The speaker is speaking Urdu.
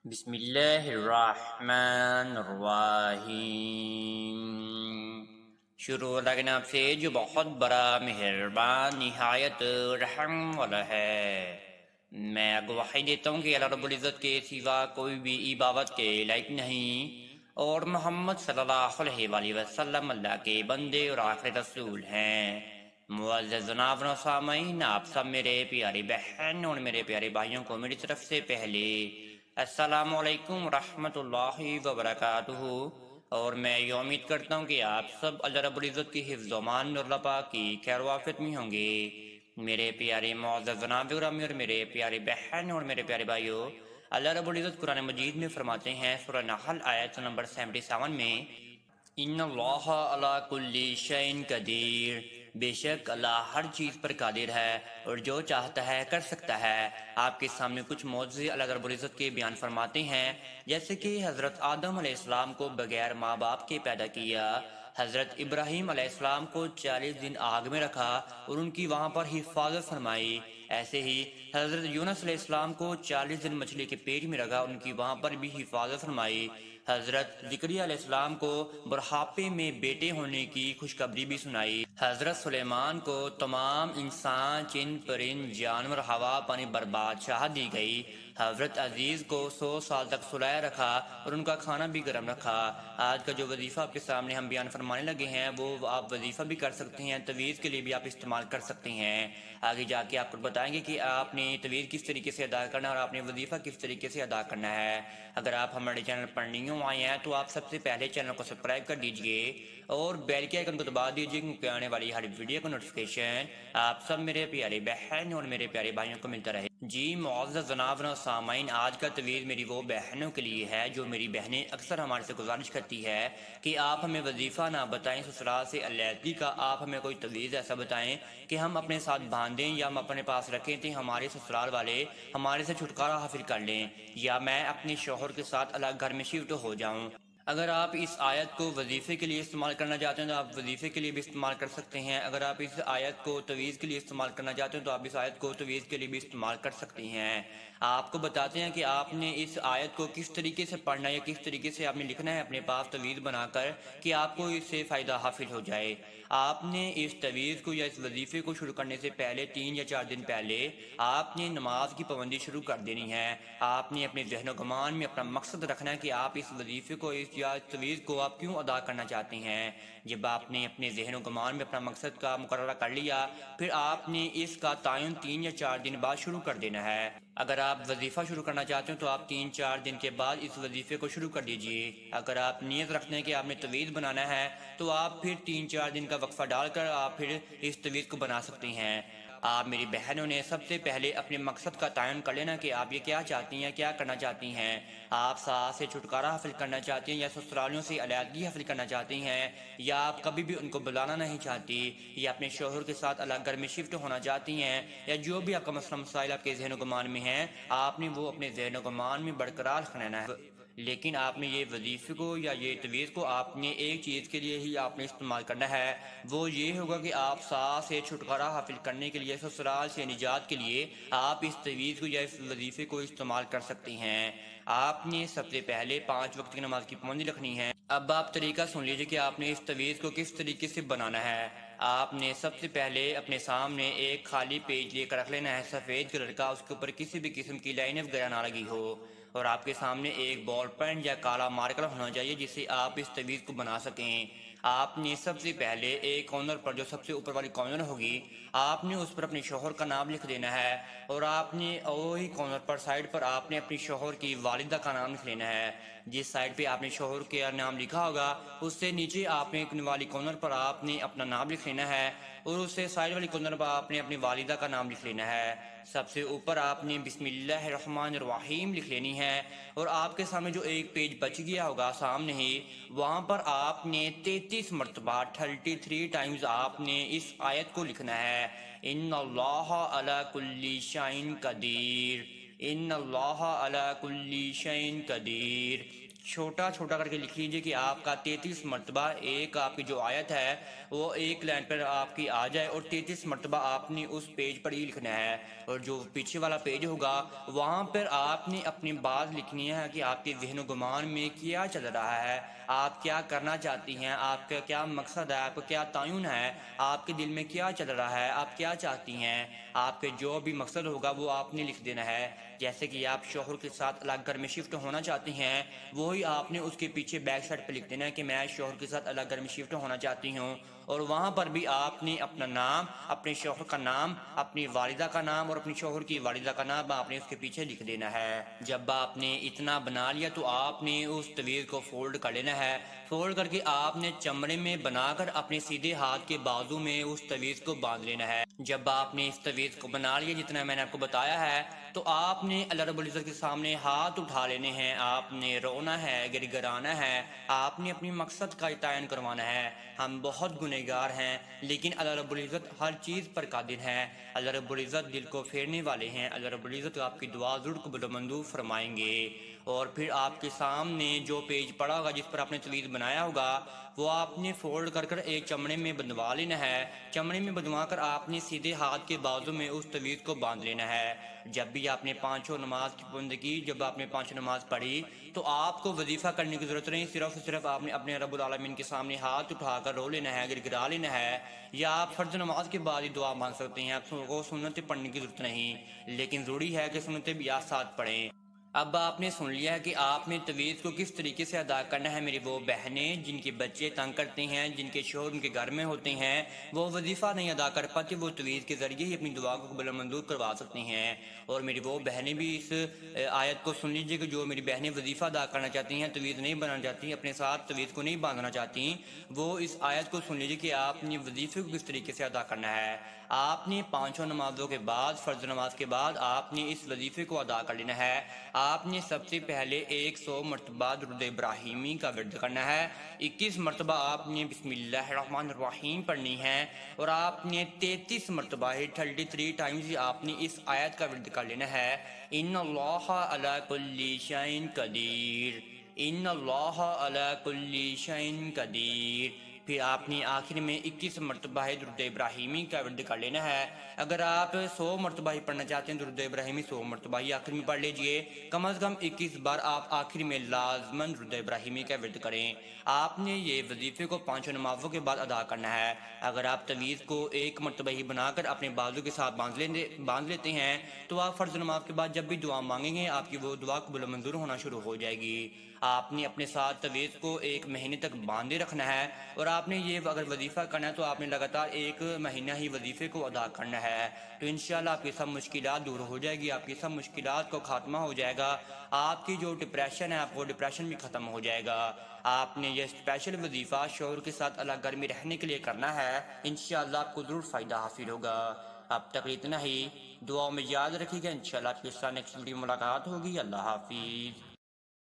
بسم اللہ الرحمن الرحیم۔ شروع اللہ کے نام سے جو بہت بڑا مہربان نہایت رحم والا ہے۔ میں گواہی دیتا ہوں کہ اللہ رب العزت کے سوا کوئی بھی عبادت کے لائق نہیں، اور محمد صلی اللہ علیہ وآلہ وسلم اللہ کے بندے اور آخری رسول ہیں۔ معزز جناب و سامعین، آپ سب میرے پیاری بہن اور میرے پیارے بھائیوں کو میری طرف سے پہلے السلام علیکم ورحمۃ اللہ وبرکاتہ، اور میں یہ امید کرتا ہوں کہ آپ سب اللہ رب العزت کی حفظ و امان اور اللہ پاک کی خیر و عافیت میں ہوں گے۔ میرے پیارے معزز جناب گرامی اور میرے پیارے بہن اور میرے پیارے بھائیوں، اللہ رب العزت قرآن مجید میں فرماتے ہیں سورہ نحل آیت نمبر 77 میں، ان اللہ علی کل شیء قدیر، بے شک اللہ ہر چیز پر قادر ہے اور جو چاہتا ہے کر سکتا ہے۔ آپ کے سامنے کچھ معجزے اللہ رب العزت کے بیان فرماتے ہیں، جیسے کہ حضرت آدم علیہ السلام کو بغیر ماں باپ کے پیدا کیا، حضرت ابراہیم علیہ السلام کو 40 دن آگ میں رکھا اور ان کی وہاں پر حفاظت فرمائی، ایسے ہی حضرت یونس علیہ السلام کو 40 دن مچھلی کے پیٹ میں رکھا، ان کی وہاں پر بھی حفاظت فرمائی، حضرت زکریا علیہ السلام کو بڑھاپے میں بیٹے ہونے کی خوشخبری بھی سنائی، حضرت سلیمان کو تمام انسان جن پرند جانور ہوا پانی بادشاہ دی گئی، حضرت عزیز کو 100 سال تک سلایا رکھا اور ان کا کھانا بھی گرم رکھا۔ آج کا جو وظیفہ آپ کے سامنے ہم بیان فرمانے لگے ہیں وہ آپ وظیفہ بھی کر سکتے ہیں، تعویذ کے لیے بھی آپ استعمال کر سکتے ہیں۔ آگے جا کے آپ کو بتائیں گے کہ آپ نے تعویذ کس طریقے سے ادا کرنا ہے اور آپ نے وظیفہ کس طریقے سے ادا کرنا ہے۔ اگر آپ ہمارے چینل پر نیو آئے ہیں تو آپ سب سے پہلے چینل کو سبسکرائب کر دیجئے اور بیل کے آئیکن کو دبا دیجئے، کیونکہ آنے والی ہر ویڈیو کا نوٹیفیکیشن آپ سب میرے پیارے بہن اور میرے پیارے بھائیوں کو ملتا رہے۔ جی معزز جناب و سامعین، آج کا تعویذ میری وہ بہنوں کے لیے ہے جو میری بہنیں اکثر ہمارے سے گزارش کرتی ہے کہ آپ ہمیں وظیفہ نہ بتائیں سسرال سے علیحدگی کا، آپ ہمیں کوئی تعویذ ایسا بتائیں کہ ہم اپنے ساتھ باندھیں یا ہم اپنے پاس رکھیں تو ہمارے سسرال والے ہمارے سے چھٹکارا حاصل کر لیں، یا میں اپنے شوہر کے ساتھ الگ گھر میں شفٹ ہو جاؤں۔ اگر آپ اس آیت کو وظیفے کے لیے استعمال کرنا چاہتے ہیں تو آپ وظیفے کے لیے بھی استعمال کر سکتے ہیں، اگر آپ اس آیت کو تعویذ کے لیے استعمال کرنا چاہتے ہیں تو آپ اس آیت کو تعویذ کے لیے بھی استعمال کر سکتے ہیں۔ آپ کو بتاتے ہیں کہ آپ نے اس آیت کو کس طریقے سے پڑھنا ہے یا کس طریقے سے آپ نے لکھنا ہے اپنے پاس تعویذ بنا کر کہ آپ کو اس سے فائدہ حاصل ہو جائے۔ آپ نے اس تعویذ کو یا اس وظیفے کو شروع کرنے سے پہلے 3 یا 4 دن پہلے آپ نے نماز کی پابندی شروع کر دینی ہے۔ آپ نے اپنے ذہن و گمان میں اپنا مقصد رکھنا ہے کہ آپ اس وظیفے کو یا تعویذ کو آپ کیوں ادا کرنا چاہتے ہیں۔ جب آپ نے اپنے ذہن و گمان میں اپنا مقصد کا مقررہ کر لیا، پھر آپ نے اس کا تعین 3 یا 4 دن بعد شروع کر دینا ہے۔ اگر آپ وظیفہ شروع کرنا چاہتے ہیں تو آپ 3-4 دن کے بعد اس وظیفے کو شروع کر دیجئے۔ اگر آپ نیت رکھتے ہیں کہ آپ نے تعویذ بنانا ہے تو آپ پھر 3-4 دن کا وقفہ ڈال کر آپ پھر اس تعویذ کو بنا سکتے ہیں۔ آپ میری بہنوں نے سب سے پہلے اپنے مقصد کا تعین کر لینا کہ آپ یہ کیا چاہتی ہیں، کیا کرنا چاہتی ہیں۔ آپ ساس سے چھٹکارا حاصل کرنا چاہتی ہیں یا سسرالیوں سے علیحدگی حاصل کرنا چاہتی ہیں، یا آپ کبھی بھی ان کو بلانا نہیں چاہتی، یا اپنے شوہر کے ساتھ الگ گھر میں شفٹ ہونا چاہتی ہیں، یا جو بھی آپ کا مسئلہ مسائل آپ کے ذہن و گمان میں ہیں، آپ نے وہ اپنے ذہن و گمان میں برقرار رکھنا ہے۔ لیکن آپ نے یہ وظیفے کو یا یہ تعویذ کو آپ نے ایک چیز کے لیے ہی آپ نے استعمال کرنا ہے، وہ یہ ہوگا کہ آپ ساس سے چھٹکارا حاصل کرنے کے لیے، سسرال سے نجات کے لیے آپ اس تعویذ کو یا اس وظیفے کو استعمال کر سکتے ہیں۔ آپ نے سب سے پہلے 5 وقت کی نماز کی پابندی رکھنی ہے۔ اب آپ طریقہ سن لیجئے کہ آپ نے اس تعویذ کو کس طریقے سے بنانا ہے۔ آپ نے سب سے پہلے اپنے سامنے ایک خالی پیج لے کر رکھ لینا ہے، سفید کلر کا، اس کے اوپر کسی بھی قسم کی لائنیں وغیرہ نہ لگی ہو، اور آپ کے سامنے ایک بال پین یا کالا مارکر ہونا چاہیے جس سے آپ اس تعویذ کو بنا سکیں۔ آپ نے سب سے پہلے ایک کارنر پر، جو سب سے اوپر والی کارنر ہوگی، آپ نے اس پر اپنے شوہر کا نام لکھ دینا ہے، اور آپ نے وہی کارنر پر سائڈ پر آپ نے اپنی شوہر کی والدہ کا نام لکھ لینا ہے۔ جس سائڈ پہ آپ نے شوہر کے نام لکھا ہوگا اس سے نیچے آپ نے والی کارنر پر آپ نے اپنا نام لکھ لینا ہے، اور اس سے سائڈ والی کارنر پر آپ نے اپنی والدہ کا نام لکھ لینا ہے۔ سب سے اوپر آپ نے بسم اللہ الرحمن الرحیم لکھ لینی ہے، اور آپ کے سامنے جو ایک پیج بچ گیا ہوگا سامنے ہی، وہاں پر آپ نے 33 مرتبہ 33 ٹائمز آپ نے اس آیت کو لکھنا ہے، ان اللہ علی کل شیء قدیر، ان اللہ علی کل شیء قدیر۔ چھوٹا چھوٹا کر کے لکھ لیجئے کہ آپ کا 33 مرتبہ ایک آپ کی جو آیت ہے وہ ایک لائن پر آپ کی آ جائے، اور 33 مرتبہ آپ نے اس پیج پر ہی لکھنا ہے، اور جو پیچھے والا پیج ہوگا وہاں پر آپ نے اپنی بات لکھنی ہے کہ آپ کے ذہن و گمان میں کیا چل رہا ہے، آپ کیا کرنا چاہتی ہیں، آپ کا کیا مقصد ہے، آپ کا کیا تعین ہے، آپ کے دل میں کیا چل رہا ہے، آپ کیا چاہتی ہیں، آپ کے جو بھی مقصد ہوگا وہ آپ نے لکھ دینا ہے۔ جیسے کہ آپ شوہر کے ساتھ الگ گھر میں شفٹ ہونا چاہتی ہیں، وہی آپ نے اس کے پیچھے بیک سائڈ پہ لکھ دینا ہے کہ میں شوہر کے ساتھ الگ گھر میں شفٹ ہونا چاہتی ہوں، اور وہاں پر بھی آپ نے اپنا نام، اپنے شوہر کا نام، اپنی والدہ کا نام اور اپنی شوہر کی والدہ کا نام آپ نے اس کے پیچھے لکھ دینا ہے۔ جب آپ نے اتنا بنا لیا تو آپ نے اس طویل کو فولڈ کر لینا ہے، فولڈ کر کے آپ نے چمڑے میں بنا کر اپنے سیدھے ہاتھ کے بازو میں اس طویل کو باندھ لینا ہے۔ جب آپ نے اس طویل کو بنا لیا جتنا میں نے آپ کو بتایا ہے، تو آپ نے اللہ رب العزت کے سامنے ہاتھ اٹھا لینے ہیں، آپ نے رونا ہے، گر گرانا ہے، آپ نے اپنی مقصد کا تعین کروانا ہے۔ ہم بہت گنہگار ہیں، لیکن اللہ رب العزت ہر چیز پر قادر ہے، اللہ رب العزت دل کو پھیرنے والے ہیں، اللہ رب العزت آپ کی دعا ضرور قبول و منظور فرمائیں گے۔ اور پھر آپ کے سامنے جو پیج پڑا ہوگا جس پر آپ نے طویل بنایا ہوگا وہ آپ نے فولڈ کر کر ایک چمڑے میں بندھوا لینا ہے، چمڑے میں بندھوا کر آپ نے سیدھے ہاتھ کے بازو میں اس طویل کو باندھ لینا ہے۔ جب بھی آپ نے پانچوں نماز کی پابندی کی، جب آپ نے پانچوں نماز پڑھی تو آپ کو وظیفہ کرنے کی ضرورت نہیں، صرف آپ نے اپنے رب العالمین کے سامنے ہاتھ اٹھا کر رو لینا ہے، گر گرا لینا ہے، یا آپ فرض نماز کے بعد ہی دعا مانگ سکتے ہیں، آپ کو سنتیں پڑھنے کی ضرورت نہیں، لیکن ضروری ہے کہ سنتیں بھی آپ ساتھ پڑھیں۔ اب آپ نے سن لیا کہ آپ نے طویل کو کس طریقے سے ادا کرنا ہے۔ میری وہ بہنیں جن کے بچے تنگ کرتے ہیں، جن کے شوہر ان کے گھر میں ہوتے ہیں، وہ وظیفہ نہیں ادا کر پاتے، وہ طویل کے ذریعے ہی اپنی دعا کو قبول و منظور کروا سکتے ہیں۔ اور میری وہ بہنیں بھی اس آیت کو سن لیجئے کہ جو میری بہنیں وظیفہ ادا کرنا چاہتی ہیں، طویل نہیں بنانا چاہتی، اپنے ساتھ طویل کو نہیں باندھنا چاہتی، وہ اس آیت کو سن لیجئے کہ آپ نے وظیفے کو کس طریقے سے ادا کرنا ہے۔ آپ نے پانچوں نمازوں کے بعد، فرض نماز کے بعد آپ نے اس وظیفے کو ادا کر لینا ہے۔ آپ نے سب سے پہلے 100 مرتبہ درود ابراہیمی کا ورد کرنا ہے، 21 مرتبہ آپ نے بسم اللہ الرحمن الرحیم پڑھنی ہے، اور آپ نے 33 مرتبہ 33 ٹائمز آپ نے اس آیت کا ورد کر لینا ہے۔ ان اللہ علی کل شیء قدیر، ان اللہ علی کل شیء قدیر۔ پھر آپ نے آخر میں 21 مرتبہ درود ابراہیمی کا ورد کر لینا ہے۔ اگر آپ 100 مرتبہ ہی پڑھنا چاہتے ہیں درود ابراہیمی، 100 مرتبہ ہی آخر میں پڑھ لیجئے، کم از کم 21 بار آپ آخر میں لازماً درود ابراہیمی کا ورد کریں۔ آپ نے یہ وظیفے کو پانچوں نمازوں کے بعد ادا کرنا ہے۔ اگر آپ طویل کو ایک مرتبہ ہی بنا کر اپنے بازو کے ساتھ باندھ لیتے ہیں تو آپ فرض نماز کے بعد جب بھی دعا مانگیں گے آپ کی وہ دعا قبول و منظور ہونا شروع ہو جائے گی۔ آپ نے اپنے ساتھ طویل کو 1 مہینے تک باندھے رکھنا ہے، اور آپ نے یہ اگر وظیفہ کرنا ہے تو آپ نے لگاتار 1 مہینہ ہی وظیفے کو ادا کرنا ہے، تو انشاءاللہ آپ کی سب مشکلات دور ہو جائے گی، آپ کی سب مشکلات کو خاتمہ ہو جائے گا، آپ کی جو ڈپریشن ہے آپ کو ڈپریشن بھی ختم ہو جائے گا۔ آپ نے یہ اسپیشل وظیفہ شوہر کے ساتھ الگ گھر میں رہنے کے لیے کرنا ہے، انشاءاللہ آپ کو ضرور فائدہ حاصل ہوگا۔ اب تک اتنا ہی، دعاؤں میں یاد رکھیے گا، انشاءاللہ آپ کے ساتھ نیکسٹ ویڈیو ملاقات ہوگی۔ اللہ حافظ۔